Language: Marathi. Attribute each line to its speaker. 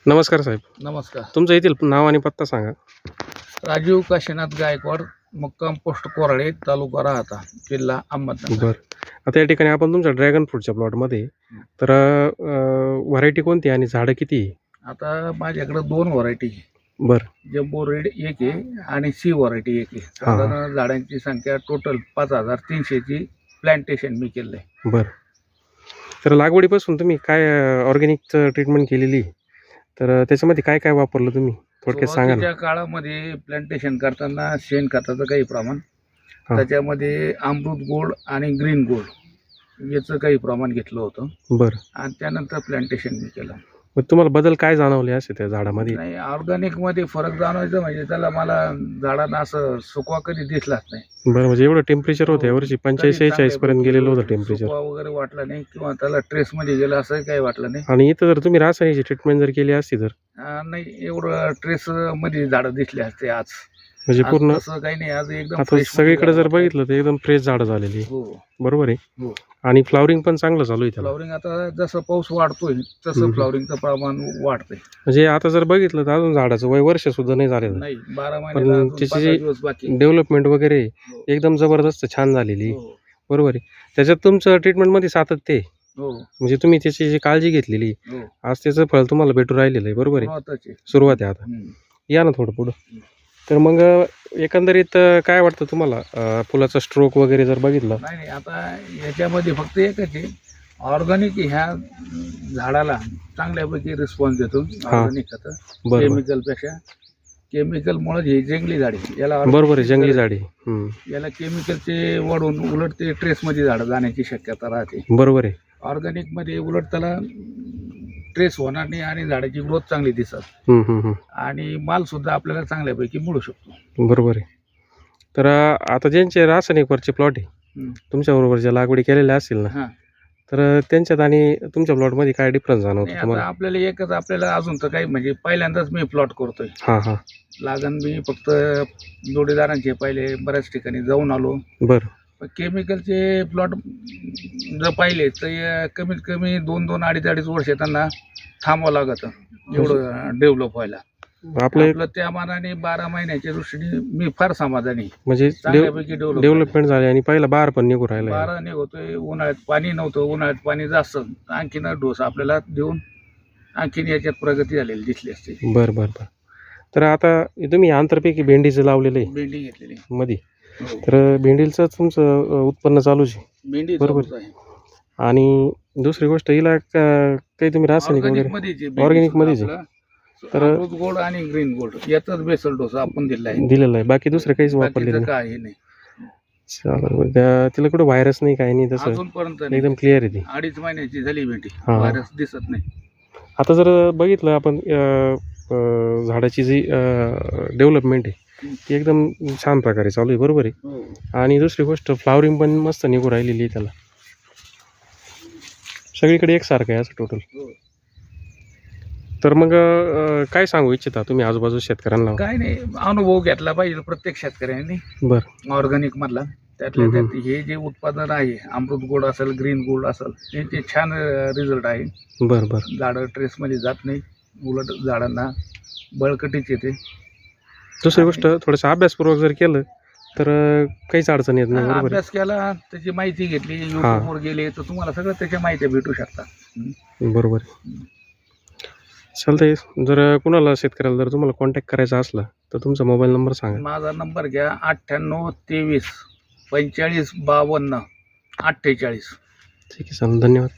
Speaker 1: नमस्कार साहेब.
Speaker 2: नमस्कार.
Speaker 1: तुमचं येथील नाव आणि पत्ता सांगा.
Speaker 2: राजीव काशीनाथ गायकवाड, मुक्काम पोस्ट कोराळे, तालुका राहता, जिल्हा अहमदनगर.
Speaker 1: बरं. आता या ठिकाणी आपण तुमच्या ड्रॅगन फ्रूटच्या प्लॉटमध्ये तर व्हरायटी कोणती आणि झाडं किती आहे?
Speaker 2: आता माझ्याकडे 2 व्हरायटी आहे.
Speaker 1: बरं.
Speaker 2: जम्बो रेड एक आहे आणि सी व्हरायटी एक आहे. साधारण झाडांची संख्या टोटल 5300 ची प्लांटेशन मी केलं आहे.
Speaker 1: बरं. तर लागवडीपासून तुम्ही काय ऑर्गॅनिकचं ट्रीटमेंट केलेली आहे? तर त्याच्यामध्ये काय काय वापरलं तुम्ही थोडक्यात सांगा ना.
Speaker 2: सुरुवातीच्या काळामध्ये प्लांटेशन करताना शेणखताचं काही प्रमाण, त्याच्यामध्ये अमृत गोल्ड आणि ग्रीन गोल्ड याचं काही प्रमाण घेतलं होतं.
Speaker 1: बरं.
Speaker 2: आणि त्यानंतर प्लांटेशन मी केलं.
Speaker 1: मग तुम्हाला बदल काय जाणवले असे त्या झाडामध्ये?
Speaker 2: नाही, ऑर्गॅनिकमध्ये फरक जाणवायचं म्हणजे त्याला मला झाडांना असं सुकवा कधी दिसलाच नाही.
Speaker 1: बरं, म्हणजे एवढं टेम्परेचर होतं यावर्षी 45-46 पर्यंत गेलेलं होतं टेम्परेचर.
Speaker 2: सुकवा वगैरे वाटला नाही किंवा त्याला ट्रेसमध्ये गेलं असं काही वाटलं नाही.
Speaker 1: आणि इथं जर तुम्ही रासायनिकची ट्रीटमेंट जर केली असती तर
Speaker 2: नाही, एवढं ट्रेसमध्ये झाडं दिसले असते आज.
Speaker 1: म्हणजे पूर्ण
Speaker 2: असं काही नाही, आज एकदम
Speaker 1: आता
Speaker 2: fresh
Speaker 1: सगळीकडे
Speaker 2: मध्ये
Speaker 1: जर बघितलं तर एकदम फ्रेश झाडं झालेली.
Speaker 2: हो
Speaker 1: बरोबर आहे.
Speaker 2: हो.
Speaker 1: आणि फ्लॉवरिंग पण चांगलं चालू आहे त्याला.
Speaker 2: फ्लॉवरिंग आता जसं पाऊस वाढतोय तसं फ्लॉवरिंगचं प्रमाण वाढतंय.
Speaker 1: म्हणजे आता जर बघितलं तर अजून झाडाचं वय वर्ष सुद्धा नाही झालेलं,
Speaker 2: नाही 12
Speaker 1: पण
Speaker 2: महिन्याला अजून
Speaker 1: त्याची
Speaker 2: 15 दिवस बाकी.
Speaker 1: डेव्हलपमेंट वगैरे
Speaker 2: हो.
Speaker 1: एकदम जबरदस्त छान झालेली.
Speaker 2: हो
Speaker 1: बरोबर आहे. त्याच्यात तुमचं ट्रीटमेंटमध्ये सातत्य आहे.
Speaker 2: हो
Speaker 1: म्हणजे तुम्ही त्याची जी काळजी घेतलेली
Speaker 2: हो.
Speaker 1: आज त्याचं फळ तुम्हाला भेटून राहिलेलं आहे. बरोबर आहे.
Speaker 2: महत्वाचे.
Speaker 1: सुरुवात आहे आता. या ना थोडं पुढं. तर मग एकंदरीत काय वाटतं तुम्हाला फुलाचा स्ट्रोक वगैरे जर बघितलं?
Speaker 2: नाही, आता याच्यामध्ये फक्त एकच आहे, ऑर्गॅनिक ह्या झाडाला चांगल्यापैकी रिस्पॉन्स देतो. ऑर्गॅनिक खतं
Speaker 1: बरोबर.
Speaker 2: केमिकलपेक्षा. केमिकलमुळे हे जंगली झाडे याला
Speaker 1: बरोबर आहे. जंगली झाडी.
Speaker 2: याला केमिकलचे वाढून उलट ते ट्रेसमध्ये झाडं जाण्याची शक्यता राहते.
Speaker 1: बरोबर आहे.
Speaker 2: ऑर्गॅनिकमध्ये उलट त्याला ट्रेस होणार नाही आणि झाडाची ग्रोथ चांगली दिसत आणि माल सुद्धा आपल्याला चांगल्यापैकी मिळू शकतो.
Speaker 1: बरोबर आहे. तर आता ज्यांचे रासायनिकवरचे प्लॉट आहे तुमच्याबरोबर ज्या लागवडी केलेल्या असतील ना,
Speaker 2: हां,
Speaker 1: तर त्यांच्यात आणि तुमच्या प्लॉटमध्ये काय डिफरन्स जाणवतो
Speaker 2: नाही,
Speaker 1: तुम्हाला?
Speaker 2: आता आपल्याला एकच, आपल्याला अजून तर काही म्हणजे पहिल्यांदाच मी प्लॉट करतोय.
Speaker 1: हां हां.
Speaker 2: लागण मी फक्त जोडीदारांचे पहिले बऱ्याच ठिकाणी जाऊन आलो.
Speaker 1: बरं.
Speaker 2: पण केमिकलचे प्लॉट जर पाहिले तर कमीत कमी 2-2, 2.5 वर्ष त्यांना थांबावं लागतं एवढं डेव्हलप व्हायला. आपलं त्या मानाने 12 महिन्याच्या दृष्टीने मी फार समाधानी आहे.
Speaker 1: म्हणजे
Speaker 2: चांगल्यापैकी
Speaker 1: डेव्हलपमेंट झाली आणि पहिला बार पण निघू राहिला.
Speaker 2: 12 नाही होतोय. उन्हाळ्यात पाणी नव्हतं, उन्हाळ्यात पाणी जास्त, आणखीन डोस आपल्याला देऊन आणखीन याच्यात प्रगती झालेली दिसली असते.
Speaker 1: बरं बरं बरं. तर आता तुम्ही आंतरपैकी भेंडीचं लावलेलं आहे
Speaker 2: भेंडी घेतलेली
Speaker 1: मध्ये, तर भेंडीचं तुमचं उत्पन्न चालूच आहे.
Speaker 2: भेंडी
Speaker 1: बरोबर. आणि दुसरी गोष्ट हिला काही तुम्ही रासायनिक वगैरे ऑर्गॅनिक मध्येच आहे.
Speaker 2: तर अमृत गोल्ड आणि ग्रीन गोल्ड याचाच बेसल डोस आपण दिलेला आहे.
Speaker 1: बाकी दुसरं काहीच वापरलेलं नाही.
Speaker 2: काही नाही.
Speaker 1: चालेल. तिला कुठं व्हायरस नाही, काही नाही, तसं
Speaker 2: अजूनपर्यंत
Speaker 1: एकदम क्लिअर आहे ती.
Speaker 2: 2.5 महिन्याची झाली भेंडी,
Speaker 1: हां.
Speaker 2: व्हायरस दिसत नाही.
Speaker 1: आता जर बघितलं आपण झाडाची जी डेव्हलपमेंट आहे ती एकदम छान प्रकारे चालू आहे. बरोबर आहे. आणि दुसरी गोष्ट फ्लॉवरिंग पण मस्त निघू राहिलेली आहे त्याला. सगळीकडे एकसारखं आहे असं टोटल. तर मग काय सांगू इच्छिता तुम्ही आजूबाजू शेतकऱ्यांना?
Speaker 2: काय नाही, अनुभव घेतला पाहिजे प्रत्येक शेतकऱ्यांनी
Speaker 1: बरं.
Speaker 2: ऑर्गॅनिक मधला. त्यातल्या त्यात हे जे उत्पादन आहे, अमृत गोल्ड असेल, ग्रीन गोल्ड असेल, ते छान रिझल्ट आहे.
Speaker 1: बरं बरं.
Speaker 2: झाडं ट्रेसमध्ये जात नाही, उलट झाडांना बळकटीच येते.
Speaker 1: दुसरी गोष्ट थोडंसं अभ्यासपूर्वक जर केलं तर काहीच अडचण येत नाही. बरोबर.
Speaker 2: अभ्यास केला, त्याची माहिती घेतली, युट्यूबवर गेले तर तुम्हाला सगळं त्याच्या माहिती भेटू शकतात.
Speaker 1: बरोबर. चालतंय. जर कुणाला शेतकऱ्याला जर तुम्हाला कॉन्टॅक्ट करायचा असला तर तुमचा मोबाईल नंबर सांगा.
Speaker 2: माझा नंबर घ्या 98 23 45 52 48.
Speaker 1: ठीक आहे सर, धन्यवाद.